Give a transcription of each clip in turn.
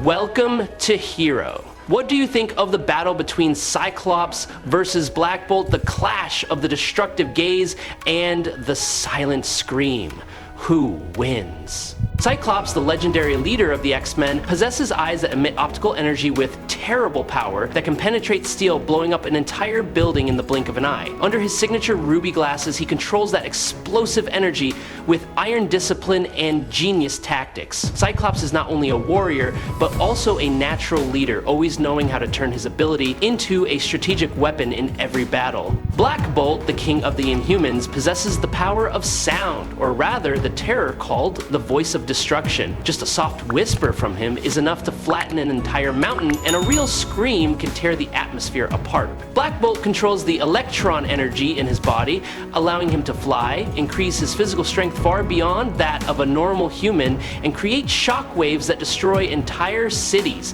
Welcome to Hero. What do you think of the battle between Cyclops versus Black Bolt, the clash of the destructive gaze and the silent scream? Who wins? Cyclops, the legendary leader of the X-Men, possesses eyes that emit optical energy with terrible power that can penetrate steel, blowing up an entire building in the blink of an eye. Under his signature ruby glasses, he controls that explosive energy with iron discipline and genius tactics. Cyclops is not only a warrior, but also a natural leader, always knowing how to turn his ability into a strategic weapon in every battle. Black Bolt, the king of the Inhumans, possesses the power of sound, or rather the terror called the Voice of Destruction. Just a soft whisper from him is enough to flatten an entire mountain, and a real scream can tear the atmosphere apart. Black Bolt controls the electron energy in his body, allowing him to fly, increase his physical strength far beyond that of a normal human, and create shockwaves that destroy entire cities.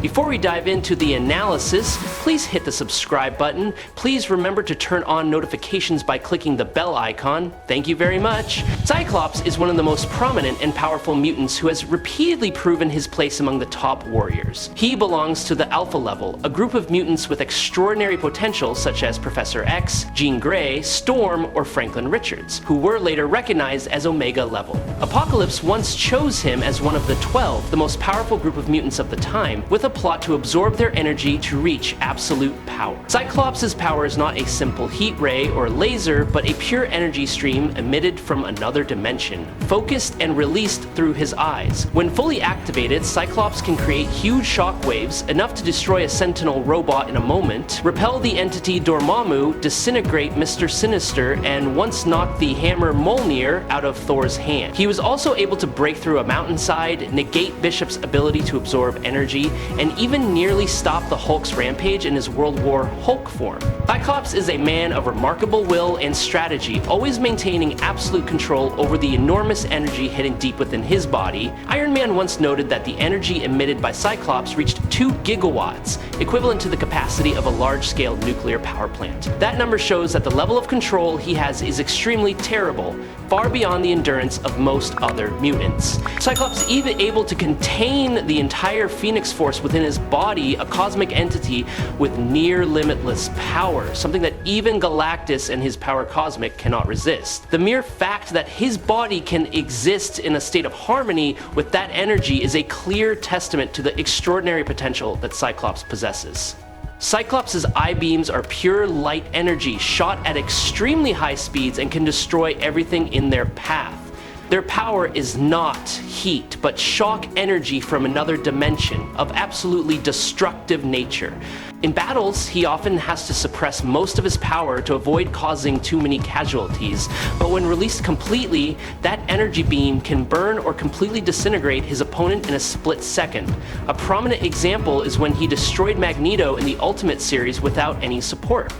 Before we dive into the analysis, please hit the subscribe button. Please remember to turn on notifications by clicking the bell icon. Thank you very much. Cyclops is one of the most prominent and powerful mutants who has repeatedly proven his place among the top warriors. He belongs to the Alpha level, a group of mutants with extraordinary potential such as Professor X, Jean Grey, Storm, or Franklin Richards, who were later recognized as Omega level. Apocalypse once chose him as one of the 12, the most powerful group of mutants of the time, with a plot to absorb their energy to reach absolute power. Cyclops' power is not a simple heat ray or laser, but a pure energy stream emitted from another dimension, focused and released through his eyes. When fully activated, Cyclops can create huge shockwaves, enough to destroy a Sentinel robot in a moment, repel the entity Dormammu, disintegrate Mr. Sinister, and once knocked the hammer Mjolnir out of Thor's hand. He was also able to break through a mountainside, negate Bishop's ability to absorb energy, and even nearly stop the Hulk's rampage in his World War Hulk form. Cyclops is a man of remarkable will and strategy, always maintaining absolute control over the enormous energy hidden deep within his body. Iron Man once noted that the energy emitted by Cyclops reached 2 gigawatts, equivalent to the capacity of a large-scale nuclear power plant. That number shows that the level of control he has is extremely terrible, far beyond the endurance of most other mutants. Cyclops is even able to contain the entire Phoenix Force within his body, a cosmic entity with near limitless power, something that even Galactus and his power cosmic cannot resist. The mere fact that his body can exist in a state of harmony with that energy is a clear testament to the extraordinary potential that Cyclops possesses. Cyclops' eye beams are pure light energy shot at extremely high speeds and can destroy everything in their path. Their power is not heat, but shock energy from another dimension of absolutely destructive nature. In battles, he often has to suppress most of his power to avoid causing too many casualties, but when released completely, that energy beam can burn or completely disintegrate his opponent in a split second. A prominent example is when he destroyed Magneto in the Ultimate series without any support.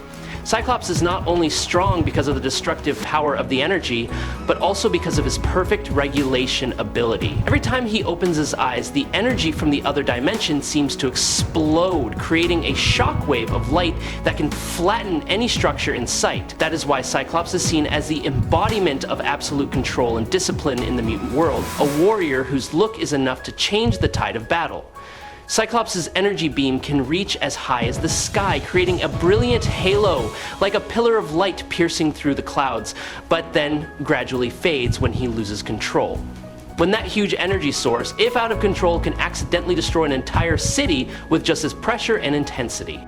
Cyclops is not only strong because of the destructive power of the energy, but also because of his perfect regulation ability. Every time he opens his eyes, the energy from the other dimension seems to explode, creating a shockwave of light that can flatten any structure in sight. That is why Cyclops is seen as the embodiment of absolute control and discipline in the mutant world, a warrior whose look is enough to change the tide of battle. Cyclops' energy beam can reach as high as the sky, creating a brilliant halo, like a pillar of light piercing through the clouds, but then gradually fades when he loses control. When that huge energy source, if out of control, can accidentally destroy an entire city with just his pressure and intensity.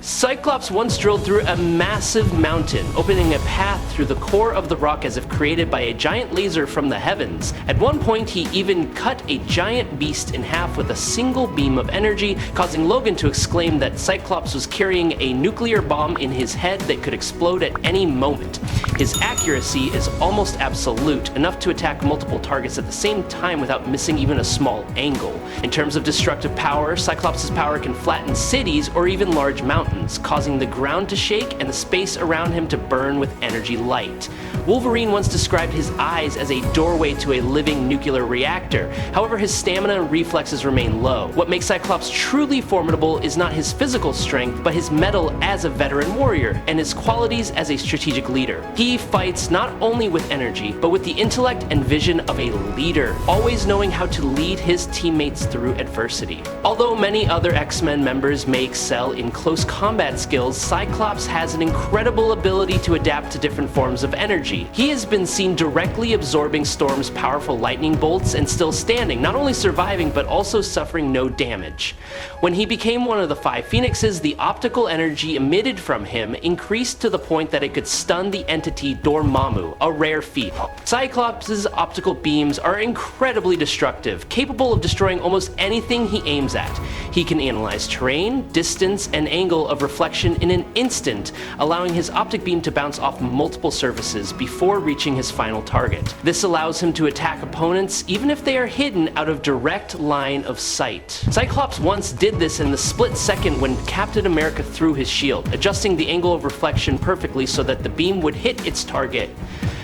Cyclops once drilled through a massive mountain, opening a path through the core of the rock as if created by a giant laser from the heavens. At one point, he even cut a giant beast in half with a single beam of energy, causing Logan to exclaim that Cyclops was carrying a nuclear bomb in his head that could explode at any moment. His accuracy is almost absolute, enough to attack multiple targets at the same time without missing even a small angle. In terms of destructive power, Cyclops' power can flatten cities or even large mountains. mountains, causing the ground to shake and the space around him to burn with energy light. Wolverine once described his eyes as a doorway to a living nuclear reactor. However, his stamina and reflexes remain low. What makes Cyclops truly formidable is not his physical strength, but his mettle as a veteran warrior and his qualities as a strategic leader. He fights not only with energy, but with the intellect and vision of a leader, always knowing how to lead his teammates through adversity. Although many other X-Men members may excel in close combat skills, Cyclops has an incredible ability to adapt to different forms of energy. He has been seen directly absorbing Storm's powerful lightning bolts and still standing, not only surviving but also suffering no damage. When he became one of the 5 Phoenixes, the optical energy emitted from him increased to the point that it could stun the entity Dormammu, a rare feat. Cyclops' optical beams are incredibly destructive, capable of destroying almost anything he aims at. He can analyze terrain, distance, and angle of reflection in an instant, allowing his optic beam to bounce off multiple surfaces before reaching his final target. This allows him to attack opponents even if they are hidden out of direct line of sight. Cyclops once did this in the split second when Captain America threw his shield, adjusting the angle of reflection perfectly so that the beam would hit its target.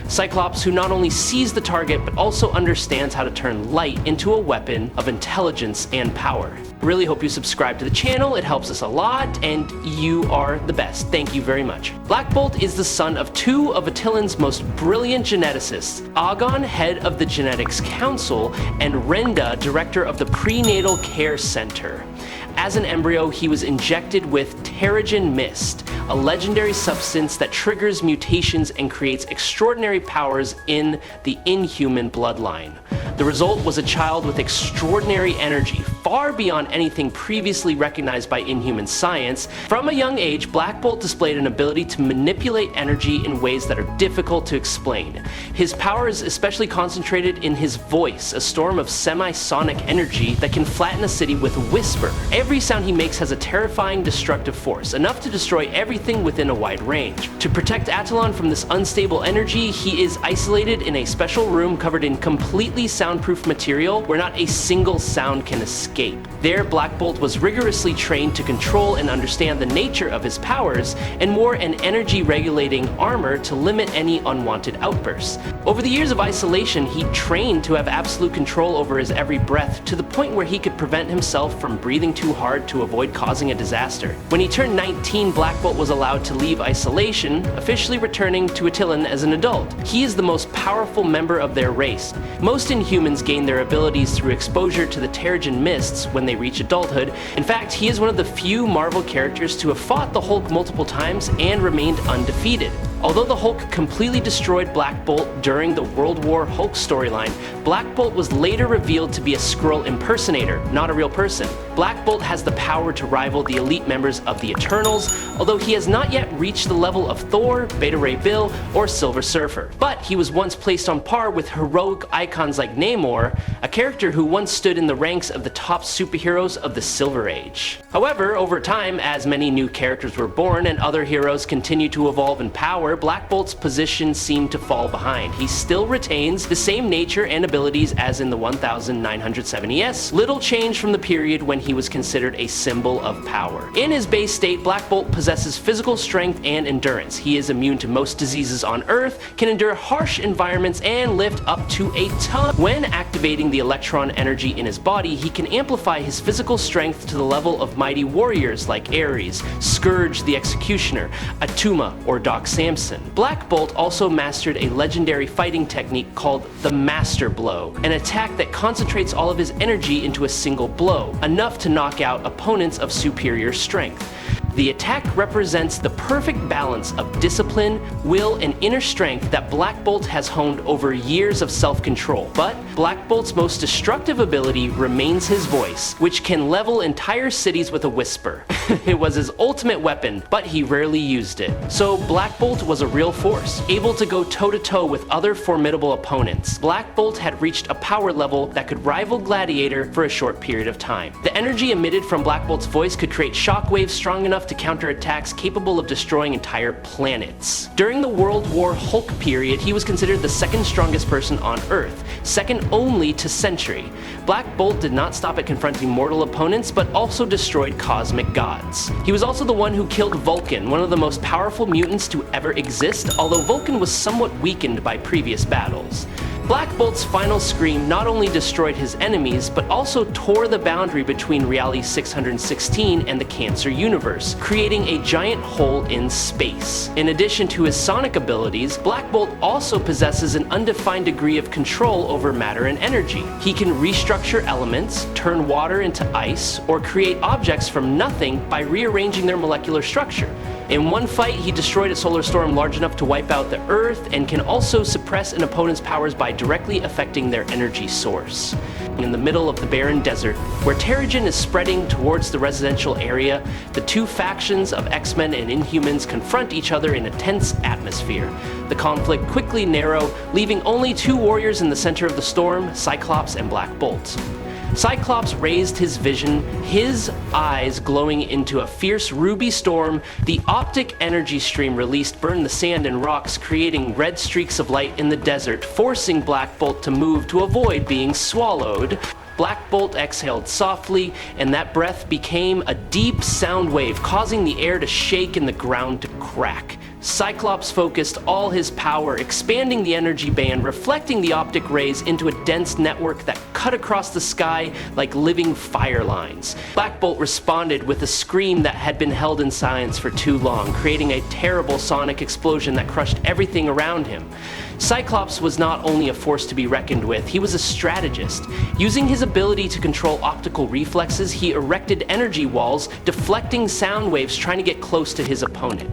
Cyclops, who not only sees the target but also understands how to turn light into a weapon of intelligence and power. Really hope you subscribe to the channel, it helps us a lot, and you are the best. Thank you very much. Black Bolt is the son of 2 of Attilan's most brilliant geneticists, Agon, head of the Genetics Council, and Renda, director of the Prenatal Care Center. As an embryo, he was injected with Terrigen Mist, a legendary substance that triggers mutations and creates extraordinary powers in the Inhuman bloodline. The result was a child with extraordinary energy, far beyond anything previously recognized by Inhuman science. From a young age, Black Bolt displayed an ability to manipulate energy in ways that are difficult to explain. His power is especially concentrated in his voice, a storm of semi-sonic energy that can flatten a city with a whisper. Every sound he makes has a terrifying destructive force, enough to destroy everything within a wide range. To protect Attilan from this unstable energy, he is isolated in a special room covered in completely soundproof material where not a single sound can escape. There, Black Bolt was rigorously trained to control and understand the nature of his powers, and wore an energy-regulating armor to limit any unwanted outbursts. Over the years of isolation, he trained to have absolute control over his every breath, to the point where he could prevent himself from breathing too hard to avoid causing a disaster. When he turned 19, Black Bolt was allowed to leave isolation, officially returning to Attilan as an adult. He is the most powerful member of their race. Most Inhumans gain their abilities through exposure to the Terrigen Mists when they reach adulthood. In fact, he is one of the few Marvel characters to have fought the Hulk multiple times and remained undefeated. Although the Hulk completely destroyed Black Bolt during the World War Hulk storyline, Black Bolt was later revealed to be a Skrull impersonator, not a real person. Black Bolt has the power to rival the elite members of the Eternals, although he has not yet reached the level of Thor, Beta Ray Bill, or Silver Surfer. But he was once placed on par with heroic icons like Namor, a character who once stood in the ranks of the top superheroes of the Silver Age. However, over time, as many new characters were born and other heroes continued to evolve in power, Black Bolt's position seemed to fall behind. He still retains the same nature and abilities as in the 1970s, little change from the period when he was considered a symbol of power. In his base state, Black Bolt possesses physical strength and endurance. He is immune to most diseases on Earth, can endure harsh environments, and lift up to a ton. When activating the electron energy in his body, he can amplify his physical strength to the level of mighty warriors like Ares, Scourge the Executioner, Atuma, or Doc Samson. Black Bolt also mastered a legendary fighting technique called the Master Blow, an attack that concentrates all of his energy into a single blow, enough to knock out opponents of superior strength. The attack represents the perfect balance of discipline, will, and inner strength that Black Bolt has honed over years of self-control. But Black Bolt's most destructive ability remains his voice, which can level entire cities with a whisper. It was his ultimate weapon, but he rarely used it. So Black Bolt was a real force, able to go toe-to-toe with other formidable opponents. Black Bolt had reached a power level that could rival Gladiator for a short period of time. The energy emitted from Black Bolt's voice could create shockwaves strong enough enough to counter attacks capable of destroying entire planets. During the World War Hulk period, he was considered the second strongest person on Earth, second only to Sentry. Black Bolt did not stop at confronting mortal opponents, but also destroyed cosmic gods. He was also the one who killed Vulcan, one of the most powerful mutants to ever exist, although Vulcan was somewhat weakened by previous battles. Black Bolt's final scream not only destroyed his enemies, but also tore the boundary between Reality 616 and the Cancer universe, creating a giant hole in space. In addition to his sonic abilities, Black Bolt also possesses an undefined degree of control over matter and energy. He can restructure elements, turn water into ice, or create objects from nothing by rearranging their molecular structure. In one fight, he destroyed a solar storm large enough to wipe out the Earth, and can also suppress an opponent's powers by directly affecting their energy source. In the middle of the barren desert, where Terrigen is spreading towards the residential area, the two factions of X-Men and Inhumans confront each other in a tense atmosphere. The conflict quickly narrows, leaving only two warriors in the center of the storm, Cyclops and Black Bolt. Cyclops raised his vision, his eyes glowing into a fierce ruby storm. The optic energy stream released burned the sand and rocks, creating red streaks of light in the desert, forcing Black Bolt to move to avoid being swallowed. Black Bolt exhaled softly, and that breath became a deep sound wave, causing the air to shake and the ground to crack. Cyclops focused all his power, expanding the energy band, reflecting the optic rays into a dense network that cut across the sky like living fire lines. Black Bolt responded with a scream that had been held in silence for too long, creating a terrible sonic explosion that crushed everything around him. Cyclops was not only a force to be reckoned with, he was a strategist. Using his ability to control optical reflexes, he erected energy walls, deflecting sound waves trying to get close to his opponent.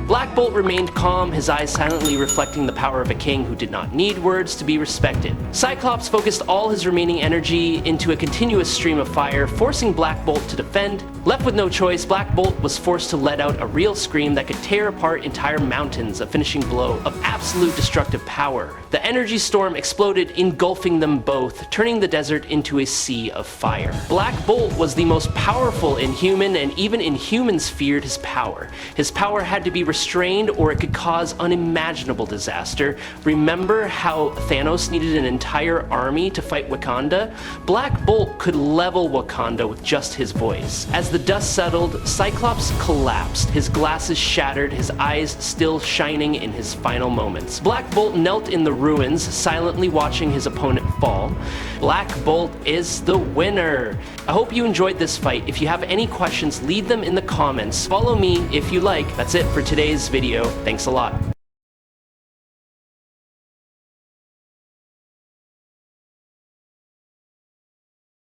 Black Bolt remained calm, his eyes silently reflecting the power of a king who did not need words to be respected. Cyclops focused all his remaining energy into a continuous stream of fire, forcing Black Bolt to defend. Left with no choice, Black Bolt was forced to let out a real scream that could tear apart entire mountains, a finishing blow of absolute destructive power. The energy storm exploded, engulfing them both, turning the desert into a sea of fire. Black Bolt was the most powerful Inhuman, and even Inhumans feared his power. His power had to be restrained or it could cause unimaginable disaster. Remember how Thanos needed an entire army to fight Wakanda? Black Bolt could level Wakanda with just his voice. As the dust settled, Cyclops collapsed, his glasses shattered, his eyes still shining in his final moments. Black Bolt knelt in the ruins, silently watching his opponent fall. Black Bolt is the winner! I hope you enjoyed this fight. If you have any questions, leave them in the comments. Follow me if you like. That's it for today's video. Thanks a lot.